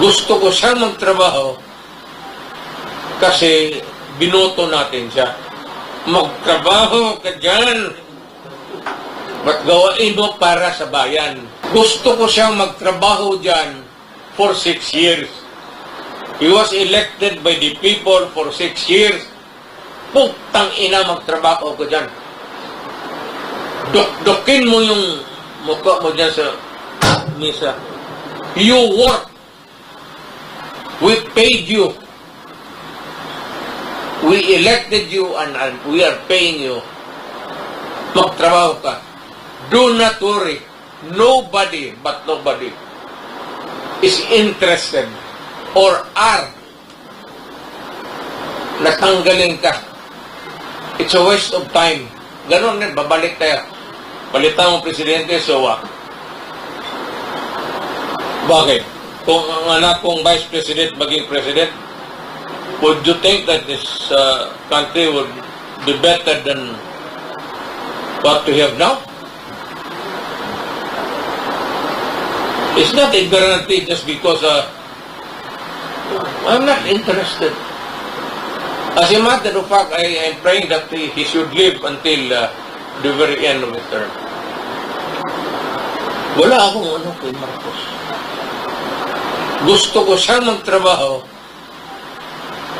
Gusto ko siya magtrabaho kasi binoto natin siya. Magtrabaho ka dyan. Ba't gawain mo para sa bayan? Gusto ko siyang magtrabaho dyan for 6 years. He was elected by the people for 6 years. Putang ina, magtrabaho ko dyan. Dok-dokin mo yung mukha mo dyan sa misa. You work. We paid you. We elected you and we are paying you. Magtrabaho ka. Do not worry. Nobody but nobody is interested or are natanggalin ka. It's a waste of time. Ganon din, babalik tayo. Palitan mo presidente, so what? Bakit? Kung ang anak kong vice president maging president, would you think that this country would be better than what we have now? It's not a guarantee just because I'm not interested. As a matter of fact, I am praying that he should live until the very end of the term. Wala akong ano kay Marcos. Gusto ko siya magtrabaho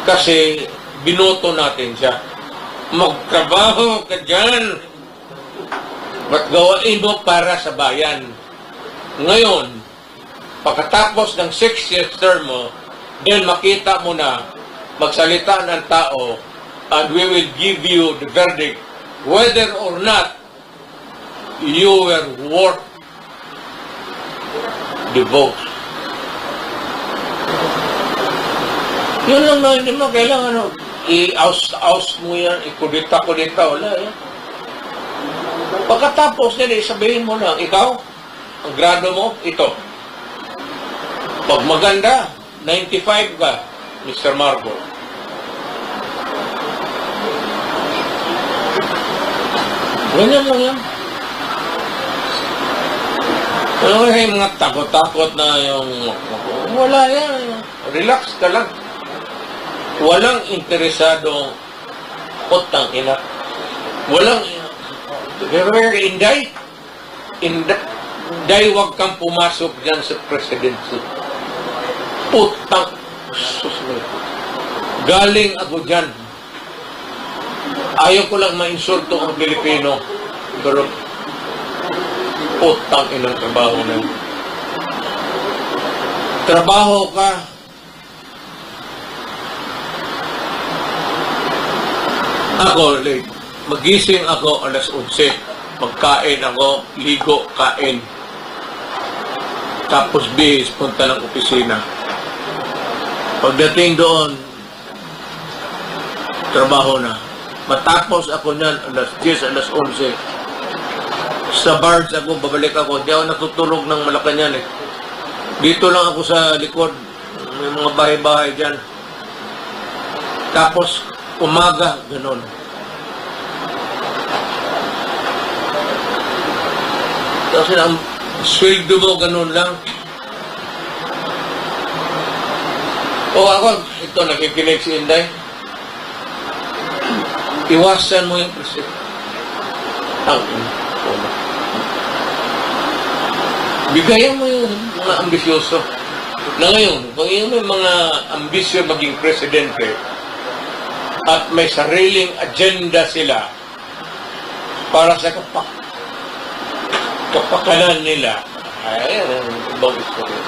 kasi binoto natin siya. Magtrabaho ka dyan. Ba't gawain mo para sa bayan? Ngayon, pagkatapos ng 6 years term mo, then makita mo na magsalita ng tao and we will give you the verdict whether or not you were worth the vote. Yun lang na, hindi mo kailangan i-oust mo yan, ikudita-kudita, wala yan. Pagkatapos nila, sabihin mo lang, ikaw, ang grado mo, ito. Pag maganda, 95 ka, Mr. Marco. Ganyan lang yan. Ano kaya yung mga takot-takot na yung... Wala yan. Relax ka lang. Walang interesado utang ina. Walang... Pero Inday, wag kang pumasok dyan sa presidency. Putang. Galing ako dyan. Ayaw ko lang ma-insulto ang Pilipino. Pero putang inang trabaho na yun. Trabaho ka. Ako, magising ako alas 11. Magkain ako, ligo, kain. Tapos bihis, punta ng opisina. Pagdating doon, trabaho na. Matapos ako niyan, alas 10, alas 11. Sa bars ako, babalik ako. Di ako natutulog ng Malacanang eh. Dito lang ako sa likod. May mga bahay-bahay dyan. Tapos, umaga, ganun. Kasi ang sweldo mo, ganun lang. O ako, ito, nakikinig si Inday. Iwasan mo yung president. Bigayan mo yung mga ambisyoso. Na ngayon, kung yung may mga ambisyo maging presidente at may sariling agenda sila para sa kapakanan nila, ay, ibang istorya.